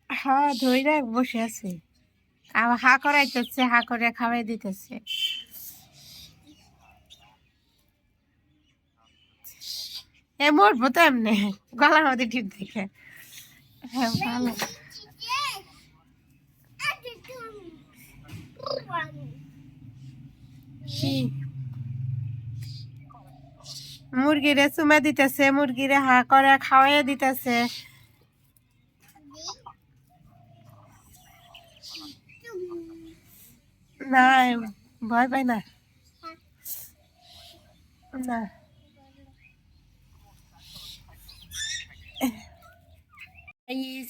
হ্যাঁ ধইরা বসে আছে, আবার হা করাইতেছে, হা করে খাওয়াই দিতেছে। এ মরবো তো এমনি গলার মধ্যে টিপ দেখে। হ্যাঁ ভালো। মুরগিরে চুমা দিতেছে, মুরগিরে হা করে খাওয়াই দিতেছে। না ভয় পাই না, না।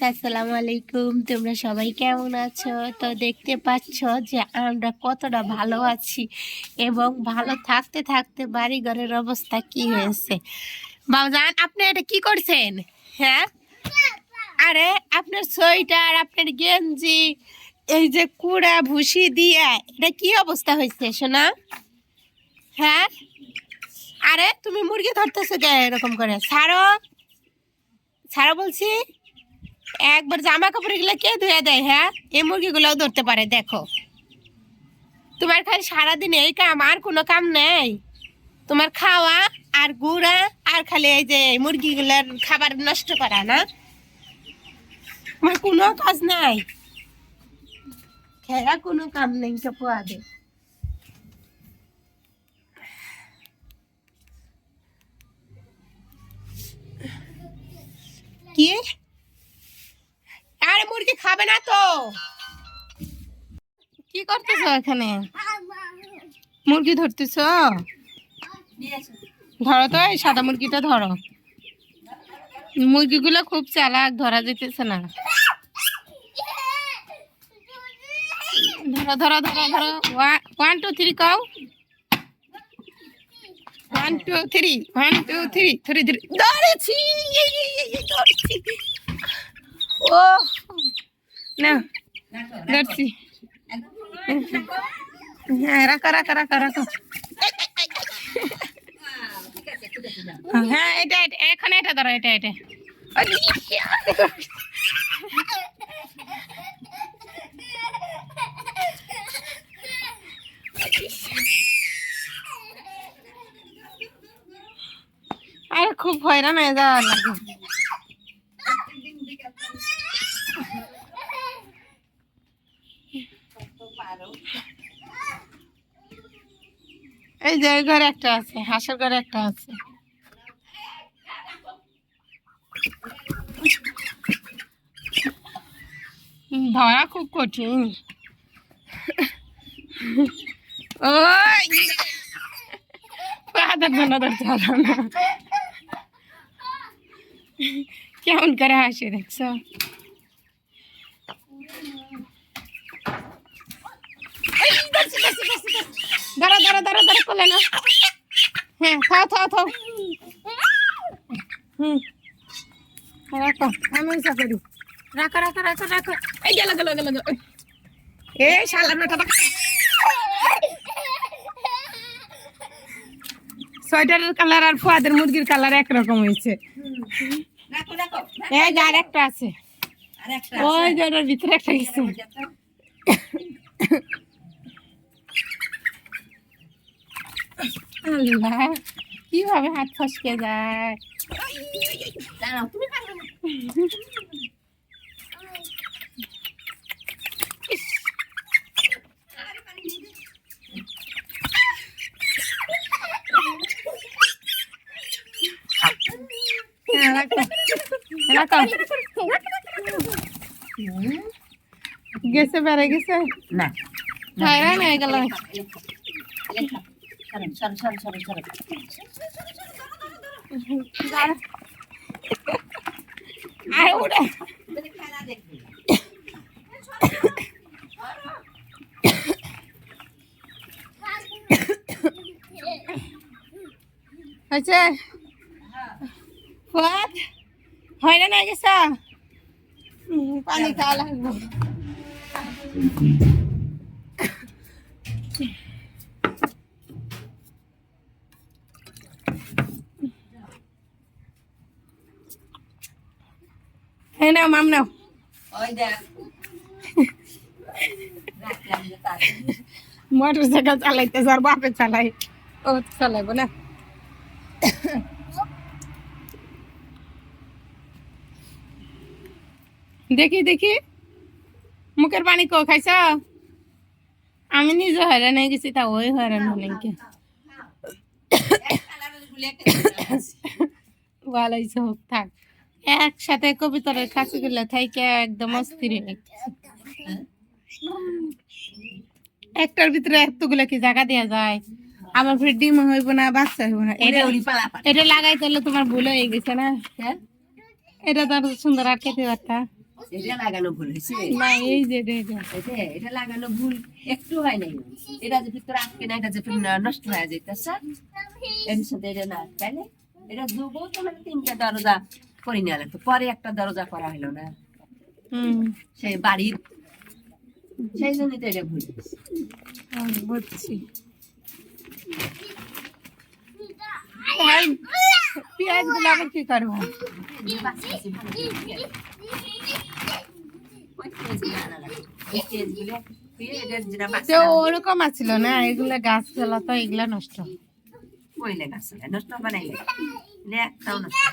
আসসালামু আলাইকুম, তোমরা সবাই কেমন আছো? তো দেখতে পাচ্ছ যে আমরা কতটা ভালো আছি এবং ভালো থাকতে থাকতে বাড়ি ঘরের অবস্থা কি হয়েছে। বাবুজান আপনি এটা কি করছেন? হ্যাঁ, আরে আপনার সোয়েটার, আপনার গেঞ্জি, এই যে কুড়া ভুসি দিয়ে এটা কি অবস্থা হয়েছে সোনা? হ্যাঁ, আরে তুমি মুরগি ধরতেছো কে এরকম করে? ছাড়ো, ছাড়ো বলছি। একবার জামা কাপড় গুলো কে ধুয়ে দেয়? হ্যাঁ, এই মুরগিগুলোও ধরতে পারে। দেখো, তোমার খালি সারাদিন এই কাম, আর কোনো কাম নেই? তোমার খাওয়া আর গুড়া আর খালি এই যে মুরগিগুলোর খাবার নষ্ট করা, না? তোমার কোনো কাজ নাই, খেলা কোনো কাম নেই সব পোয়াদের। কি? আরে মুরগি খাবে না তো। কি করতেছো এখানে? মুরগি ধরতেছো? ধরো তো, এই সাদা মুরগিটা ধরো। মুরগিগুলো খুব চালাক, ধরা যেতেছে না। ধরো ধরো ধরো ধরো, 1 2 3 কও। 1 2 3 1 2 3 ধরে ধরে ধরেছি, ধরেছি। ও না, ধরছি। হ্যাঁ, রাখো রাখো রাখো রাখো। হ্যাঁ, এটা এখানে এটা ধরো, এটা এটা। আরে খুব হয়রান হয়ে যাওয়ার লাগে। এই যে ঘরে একটা আছে, হাঁসের ঘরে একটা আছে। ধরা খুব কঠিন। ওই কেমন করে হাসি দেখছ? ধরো ধরো ধরো ধরো, কোলে না। হ্যাঁ, থাও থাও থাও। রাখো, আমি করি। রাখো রাখো রাখো রাখো। এই গেল গেল গেল গেল। এই শালা বেটা, সোয়েটারের কালার আর ফুয়াদের মুরগির কালার একরকম হয়েছে। এই যে আরেকটা আছে, ওই যে ওটার ভিতরে একটা গেছে। আল্লাহ, কিভাবে হাত ফসকে যায়। গেছে, বেড়ে গেছে না, হয়রান হয়ে গেল। হয়েছে ফুয়াদ, হয়রান হয়ে গেছে। পানি খাওয়া লাগবে। হ্যাঁ নাও মাম নাও মোটর সাইকেল চালাইতে আর বাপে চালাই ও চালাইবো না দেখি দেখি মুখের পানি কো খাইছ আমি নিজে হয়রান হয়ে গেছি তা ওই হয়রান হলেন কি ভালোইছে হোক থাক একসাথে কবিতরের কাছে গেলে থাইকে একদম অস্থির হয়ে গেছে। একটার ভিতরে এতগুলো কি জায়গা দেওয়া যায় আমার ফির ডিম হইব না বাচ্চা হইব না এটা লাগাই তাহলে তোমার ভুল হয়ে গেছে না এটা তো আরো সুন্দর আটকাতে পারতা এটা লাগানো ভুল হয়েছে না এই যে এটা লাগানো ভুল একটু হয় নাই এটা যে ভিতরে আটকে না এটা যে নষ্ট হয়ে যাইতেছে এর সাথে এটা না তাইলে এটা দুবো তো মানে তিনটা দরজা করে নিয়ে লাগতো পরে একটা দরজা করা হলো না সেই বাড়ির সেই জন্যই তো এটা ভুল বুঝছি পেঁয়াজ গুলো আবার কি করবো ওরকম আছিল না এগুলা গাছ গেলা তো এগুলা নষ্ট কইলে গাছ নষ্ট বানাইলে একটাও নষ্ট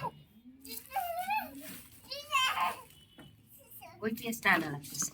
ওই পেঁয়াজটা আনা লাগতেছে